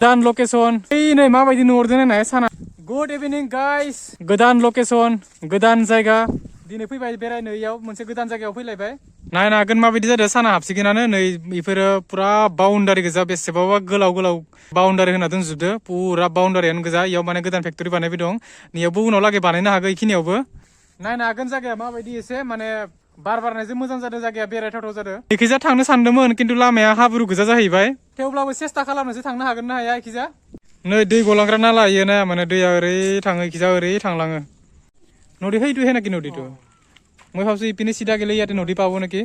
गोदान लकेसन नै माबायदि नुहरदों नायनाय साना गुड इभिनिं गाइस गोदान लकेसन गोदान जायगा दिनै फैबाय बेरायनो इयाव मोनसे गोदान जायगायाव फैलायबाय नायनो हागोन माबायदि जादों साना हाबसिगोनानो नै बेफोरो पुरा बाउन्डारि गोजा बेसेबाबा गोलाव गोलाव बाउन्डारि होना दोनजोबदो पुरा बाउन्डारियानो गोजा इयाव माने गोदान फेक्टरि बानायबाय दं नैयावबो उनाव लागै बानायनो हागौ इखिनियावबो नायनो हागोन जायगाया माबायदि एसे माने बार बारनायजों मोजां जादों जायगाया बेरायथावथाव जादों इखिजा थांनो सानदोंमोन खिन्थु लामाया हाब्रु गोजा जाहैबाय थेवब्लाबो सेस्था खालामनोसो थांनो हागोन ना हाया इखिजा नै दै गलांग्रा नाला इयो ना माने दैया ओरै थाङो इखिजा ओरै थांलाङो नदी हेइटु हे नाকি नदीটো মই ভাবছো ইপিনে সিধা গেলে ইয়াতে নদী পাবো নাকি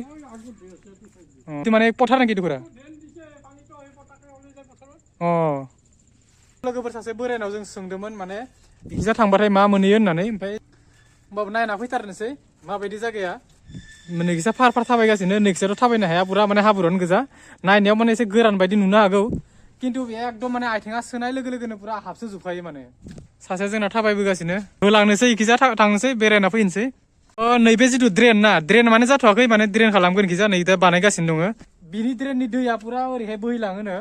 মানে পথাৰ নাকি দুখৰা लोगोफोर सासे बोरायनाव जों सोंदोंमोन माने इखिजा थांबाथाय मा मोनहैयो होननानै ओमफ्राय होमबाबो नायना फैथारनोसै माबायदि जायगाया नैखिजा फार फार थाबायगासिनो नैखिजाथ' थाबायनो हाया पुरा माने हाब्रुआनो गोजा नायनायाव माने एसे गोरान बायदि नुनो हागौ किन्तु एकदम माने आथिङा सोनाय लोगो लोगोनो पुरा हाबसोजोबखायो माने सासेया जोंना थाबायबोगासिनो होलांनोसै इखिजा थांनोसै बेरायना फैनोसै नैबे जिथु ड्रेन ना ड्रेन माने जाथ'वाखै माने ड्रेन खालामगोन इखिजा नै दा बानायगासिनो दङ बिनि ड्रेननि दैया पुरा ओरैहाय बोहैलाङोनो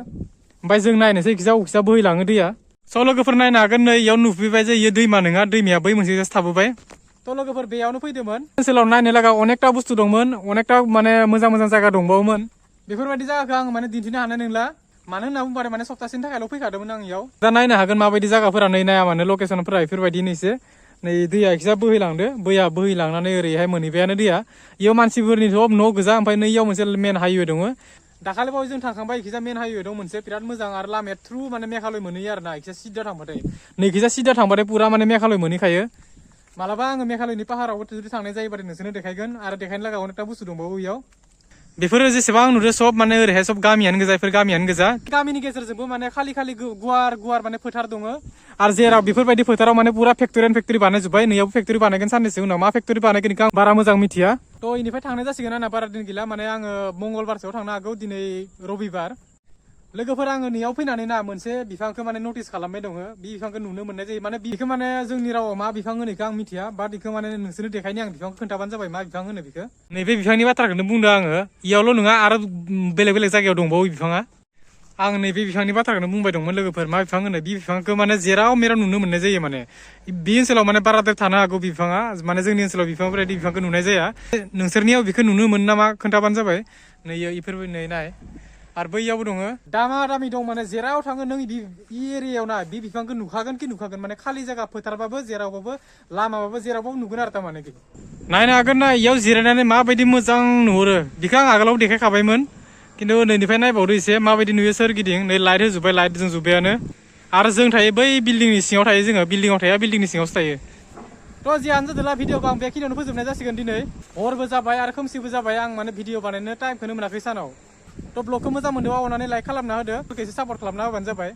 ओमफ्राय जों नायनोसै इखिजा बोहैलाङो दैया स' लोगोफोर नायनो हागोन नै इयाव नुफैबाय जे इयो दैमा नङा दैमाया बै मोनसे थाबोबाय थ' लोगोफोर बेयावनो फैदोंमोन ओनसोलाव नायनो लागा अनेकथा बुस्थु दंमोन अनेकथा माने मोजां मोजां जायगा दंबावोमोन बेफोरबायदि जायगाखौ आं माने दिन्थिनो हानाय नंला मानो होनना बुंबाथाय माने सप्तासेनि थाखायल' फैखादोंमोन आं इयाव दा नायनो हागोन माबायदि जायगाफोरा नै नाया मानो लकेसनफोरा बेफोरबायदिनोसै नै दैया इखिजा बोहैलांदो बोहैलांनानै ओरैहाय मोनहैबायानो दैया इयाव मानसिफोरनि सब न' गोजा ओमफ्राय नै इयाव मोनसे मेन हाइवे दङ दाखालि बावै जों थांखांबाय इखिजा मेन हाइवे दं मोनसे बिराद मोजां आरो लामाया थ्रु माने मेघालय मोनहैयो आरोना इखिजा सिदा थांबाथाय नैखिजा सिदा थांबाथाय पुरा माने मेघालय मोनहैखायो मालाबा आङो मेघालयनि पाहाराव जुदि थांनाय जायोबाथाय नोंसोरनो देखायगोन आरो देखायनो लागा अनेकथा बुस्थु दंबावो इयाव बेफोरो जेसेबां नुदो सब माने ओरैहाय सब गामियानो गोजा बेफोर गामियानो गोजा गामिनि गेजेरजोंबो माने खालि गुवार माने फोथार दङ आरो जेराव बेफोरबायदि फोथाराव माने पुरा फेक्टरि बानायजोब्बाय नैयावबो फेक्टरि बानायगोन साननैसो उनाव मा फेक्टरि बानायगोन इखौ आं बारा मोजां मिथिया थ' इनिफ्राय थांनाय जासिगोन आंना बारा दिन गैला माने आङो मंगलबारसोआव थांनो हागौ दिनै रबिबार लोगोफोर आङो नैयाव फैनानै ना मोनसे बिफांखौ माने नटिस खालामबाय दङ बे बिफांखौ नुनो मोननाय जायो माने बेखौ माने जोंनि रावाव मा बिफां होनो इखौ आं मिथिया बाट इखौ माने नोंसोरनो देखायनो आं बिफांखौ खोन्थाबानो जाबाय मा बिफां होनो बेखौ नैबे बिफांनि बाथ्राखौनो बुंदों आङो इयावल' नङा आरो बेलेग बेलेग जायगायाव दंबावो बिफाङा आं नैबे बिफांनि बाथ्राखौनो बुंबाय दंमोन लोगोफोर मा बिफां होनो बे बिफांखौ माने जेराव मेराव नुनो मोननाय जायो माने बे ओनसोलाव माने बाराद्राय थानो हागौ बिफाङा माने जोंनि ओनसोलाव बिफांफोरबायदि बिफांखौ नुनाय जाया नोंसोरनियाव बेखौ नुनो मोनो नामा खोन्थाबानो जाबाय नै इफोरबो नै नाय आरो बैयावबो दङ दामा दामि दं माने जेराव थाङो नों बे एरियायाव ना बे बिफांखौ नुखागोन माने खालि जायगा फोथारबाबो जेरावबाबो लामाबाबो जेरावबाबो नुगोन आरो थारमाने नायनो हागोन ना इयाव जिरायनानै माबायदि मोजां नुहुरो बेखौ आं आगोलाव देखायखाबायमोन खिन्थु नैनिफ्राय नायबावदो एसे माबायदि नुयो सोरगिदिं नै लाइट होजोब्बाय लाइट जोंजोब्बायानो आरो जों थायो बै बिल्डिंनि सिङाव थायो जोङो बिल्डिंआव थाया बिल्डिंनि सिङावसो थायो थ' जियानो जादोंला भिडिअखौ आं बेखिनियावनो फोजोबनाय जासिगोन दिनै हरबो जाबाय आरो खोमसिबो जाबाय आं माने भिडिअ बानायनो टाइमखौनो मोनाखै सानाव थ' ब्लगखौ मोजां मोनदोंबा अननानै लाइक खालामना होदो एसे सापर्ट खालामना होबानो जाबाय